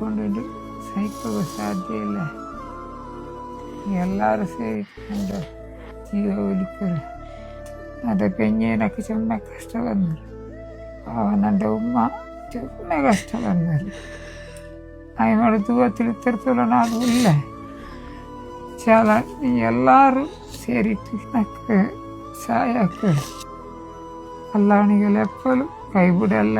ಕೊಂಡು ಸಹಿಸೋಕೆ ಸಾಧ್ಯ ಇಲ್ಲ. ಎಲ್ಲರೂ ಸೇರಿಕೊಂಡು ಜೀವ ಉಳಿತಾರೆ. ಅದಕ್ಕೆ నాకు చాలా కష్టాలు అన్నారు. అవనంటే ఉమ్మ చాలా కష్టాలు అన్నారు. ఆయన ದುವ ತಿಳಿತಿರ್ತಲ್ಲ ನಾನು ಇಲ್ಲ. చాలా ಎಲ್ಲರೂ ಸೇರಿತ್ತು నాకు ಸಹಾಯಕ್ಕೆ. ಅಲ್ಲಾಣಿಗೆಲ್ಲ ಎಪ್ಪಲು ಕೈ ಬಿಡಲ್ಲ.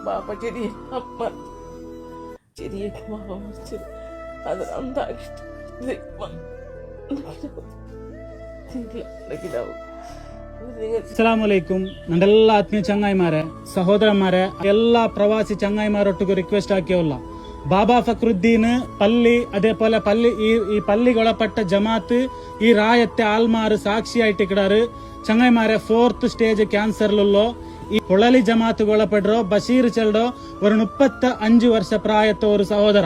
ബാപ്പ ചെറിയ അമ്മ ചെറിയ ಅಸ್ಸಲಾಮುಅಲೈಕುಂ. ನಂದೆಲ್ಲ ಆತ್ಮೀಯ ಚಂಗಾಯಿಮಾರೆ, ಸಹೋದರಮಾರೆ, ಎಲ್ಲ ಪ್ರವಾಸಿ ಚಂಗಾಯಿಮಾರೊಟ್ಟಿಗೂ ರಿಕ್ವೆಸ್ಟ್ ಹಾಕಿಯಲ್ಲ. ಬಾಬಾ ಫಕ್ರುದ್ದೀನ್ പള്ളി, അതേപോലെ പള്ളി ഈ പള്ളികൊളപ്പെട്ട ജമാഅത്ത് ഈ റായത്തെ ആൽമാർ സാക്ഷിയായിട്ട് കിടാറ്. ചങ്ങായിമാരെ 4th സ്റ്റേജ് ക്യാൻസറിലുള്ളോ ഈ പൊളലി ജമാഅത്ത് കൊളപ്പെടോ ബഷീർ ചെൽഡോ ഒരു 35 ವರ್ಷ പ്രായത്തെ ഒരു സഹോദര.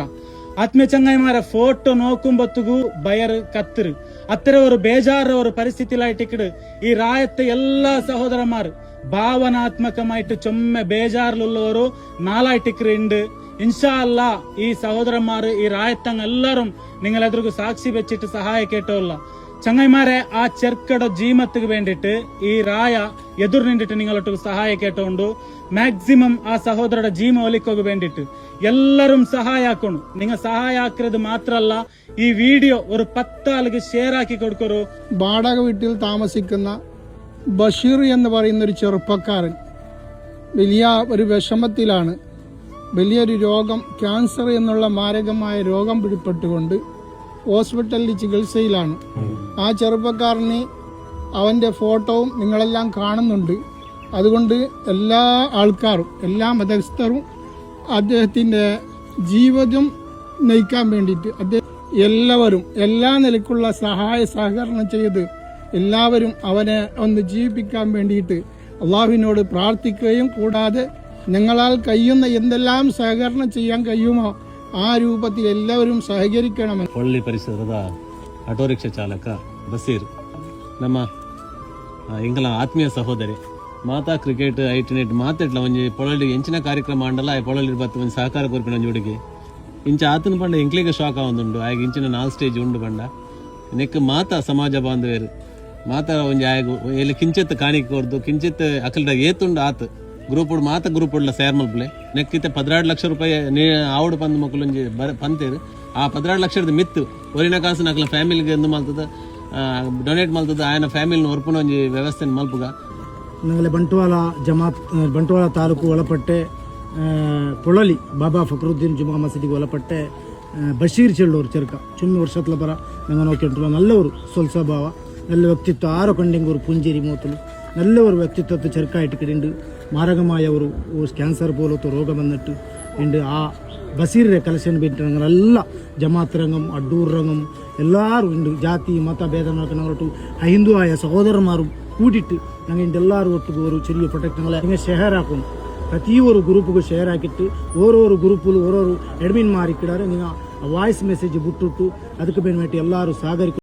ಆತ್ಮೀಯ ಚಂಗಾಯಿಮಾರೆ, ಫೋಟೋ ನೋಕುಂಬತ್ತಿಗೂ ಬಯರ್ ಕತ್ತರು ಅತ್ತರ ಒಂದು ಬೇಜಾರ ಒಂದು ಪರಿಸ್ಥಿತಿಲಾಯಿಟ್ಟಿಕ್ಕಡು ಈ ರಾಯത്തെ എല്ലാ സഹോദരന്മാർ ഭാവനാത്മകമായിട്ട് ചൊമ്മ ബേജാറിലുള്ളവരു നാലായിട്ടിക്കുണ്ട്. ഇൻഷാ അല്ലാ ഈ സഹോദരന്മാർ ഈ റായത്തങ് എല്ലാരും നിങ്ങളെതിർക്കു സാക്ഷി വെച്ചിട്ട് സഹായ കേട്ടോല്ല. ചങ്ങായിമാരെ, ആ ചെറുക്കട ജീമത്തിക്ക് വേണ്ടിയിട്ട് ഈ റായ എതിർ നിന്നിട്ട് നിങ്ങളൊട്ട് സഹായ കേട്ടോണ്ടു മാക്സിമം ആ സഹോദരയുടെ ജീമ ഒലിക്കൊക്കെ വേണ്ടിയിട്ട് എല്ലാരും സഹായ ആക്കണം. നിങ്ങൾ സഹായ ആക്കുന്നത് മാത്രല്ല, ഈ വീഡിയോ ഒരു 10 ആൾക്ക് ഷെയർ ആക്കി കൊടുക്കൂ. വാടക വീട്ടിൽ താമസിക്കുന്ന ബഷീർ എന്ന് പറയുന്ന ഒരു ചെറുപ്പക്കാരൻ വലിയ ഒരു വിഷമത്തിലാണ്. വലിയൊരു രോഗം, ക്യാൻസർ എന്നുള്ള മാരകമായ രോഗം പിടിപ്പെട്ടുകൊണ്ട് ഹോസ്പിറ്റലിൽ ചികിത്സയിലാണ്. ആ ചെറുപ്പക്കാരന് അവൻ്റെ ഫോട്ടോവും നിങ്ങളെല്ലാം കാണുന്നുണ്ട്. അതുകൊണ്ട് എല്ലാ ആൾക്കാരും, എല്ലാ മതസ്ഥരും അദ്ദേഹത്തിൻ്റെ ജീവിതം നയിക്കാൻ വേണ്ടിയിട്ട് എല്ലാവരും എല്ലാ നിലയ്ക്കുള്ള സഹായ സഹകരണം ചെയ്ത് എല്ലാവരും അവനെ ഒന്ന് ജീവിപ്പിക്കാൻ വേണ്ടിയിട്ട് അള്ളാഹുവിനോട് പ്രാർത്ഥിക്കുകയും കൂടാതെ ഞങ്ങളാൽ കഴിയുന്ന എന്തെല്ലാം സഹകരണം ചെയ്യാൻ കഴിയുമോ ಆ ರೂಪത്തിൽ ಎಲ್ಲರೂ ಸಹಕರಿಸಬೇಕು. ಪೊಳ್ಳಿ ಪರಿಸರದ ಆಟೋ ರಿಕ್ಷಾ ಚಾಲಕ ಬಸೀರ್ ನಮ್ಮ ಇಂಕಲ ಆತ್ಮೀಯ ಸಹೋದರಿ ಮಾತಾ ಕ್ರಿಕೆಟ್ ಐಟಿನೆಟ್ ಮಾತಾಡ್ಲ ಒಂಜಿ ಪೊಳಲಿ ಎಂಚಿನ ಕಾರ್ಯಕ್ರಮ ಅಂಡಲ್ಲ ಆ ಪೊಳಲಿ ಬತ್ತು ಒಂದು ಸಹಕಾರ ಕೊರ್ಪಿನ ಜೋಡಿಗೆ ಇಂಚ ಆತನ ಪಂಡ ಎಂಕ್ಲಿಗೆ ಶಾಕ್ ಆವೊಂದುಂಡು ಆಗ ಇಂಚಿನ 4 ಸ್ಟೇಜ್ ಉಂಡು ಪಂಡ ನೆಕ್ ಮಾತಾ ಸಮಾಜ ಬಾಂಧವೇರು ಮಾತಾ ಒಂಜಿ ಆಗ ಎಲ್ಲಿ ಕಿಂಚಿತ್ ಕಾಣಿಕೆ ಕೊರ್ದು ಕಿಂಚಿತ್ ಅಕಲ್ಡ ಏತುಂಡು ಆತ ಗ್ರೂಪ್ ಮಾತ ಗ್ರೂಪ್ ಉಡ್ಲ ಸೇರ್ ಮಲ್ಪಲೆ ನೆಕ್ಕಿತ್ತೆ 16 ಲಕ್ಷ ರೂಪಾಯಿ ಆವುಡು ಪಂದ್ ಮಕ್ಕಳು ಪಂತೇರು ಆ 16 ಲಕ್ಷದ ಮಿತ್ತು ಒರಿನ ಕಾಸು ನಕಲ ಫ್ಯಾಮಿಲಿಗೆ ಎಂದು ಮಲ್ತದ ಡೊನೇಟ್ ಮಲ್ತದ ಆಯನ ಫ್ಯಾಮಿಲಿನ ಒರ್ಪುನ ಒಂಜಿ ವ್ಯವಸ್ಥೆ ಮಲ್ಪುಗ ഞങ്ങളെ ബണ്ടുവാള താലൂക്ക് ഒളപ്പെട്ടെ പൊളലി ബാബಾ ഫക്രുദ്ദീൻ ജുമാ മസ്ജിദിಗೆ ಒಳಪಟ್ಟೆ ബഷീർ ചെള്ളൂർ ചെറുക്ക ചുമ്മി വർഷത്തില പറ ഞങ്ങൾ നോക്കിയിട്ടുള്ള നല്ല ഒരു സ്വൽസ്വഭാവ, നല്ല വ്യക്തിത്വം, ആരോ കണ്ടെങ്കിൽ ഒരു പുഞ്ചിരി മുഖത്തിൽ നല്ല ഒരു വ്യക്തിത്വത്തെ ചെറുക്കായിട്ട് കിടണ്ട്. മാരകമായ ഒരു ക്യാൻസർ പോലത്തെ രോഗം വന്നിട്ട് ഉണ്ട്. ആ ബഷീറിൻ്റെ കലക്ഷൻ വേണ്ടിയിട്ട് ഞങ്ങളെല്ലാം ജമാഅത്ത് രംഗം, അഡ്ഡൂർ രംഗം എല്ലാവരും ഉണ്ട്. ജാതി മത ഭേദങ്ങളൊക്കെ ഞങ്ങളൊട്ട് ഹൈന്ദുവായ സഹോദരന്മാരും കൂടിയിട്ട് ഞങ്ങൾ ഇതിൻ്റെ എല്ലാവരും ഒട്ടും ഒരു ചെറിയ പ്രൊട്ടക്ട് ഞങ്ങളെ ഇങ്ങനെ ഷെയർ ആക്കും. ಪ್ರತಿ ಒಂದು ಗ್ರೂಪ್ಗೂ ಶೇರ್ ಹಾಕಿಟ್ಟು ಓರೋರು ಗ್ರೂಪಲ್ಲಿ ಓರೋರು ಅಡ್ಮಿನ್ ಮಾರಿಕ್ಕಿಡಾರೆ. ನೀವು ವಾಯ್ಸ್ ಮೆಸೇಜ್ ಬಿಟ್ಟಿಟ್ಟು ಅದಕ್ಕೆ ಬೇಡ ಎಲ್ಲರೂ ಸಹಕರಿಕ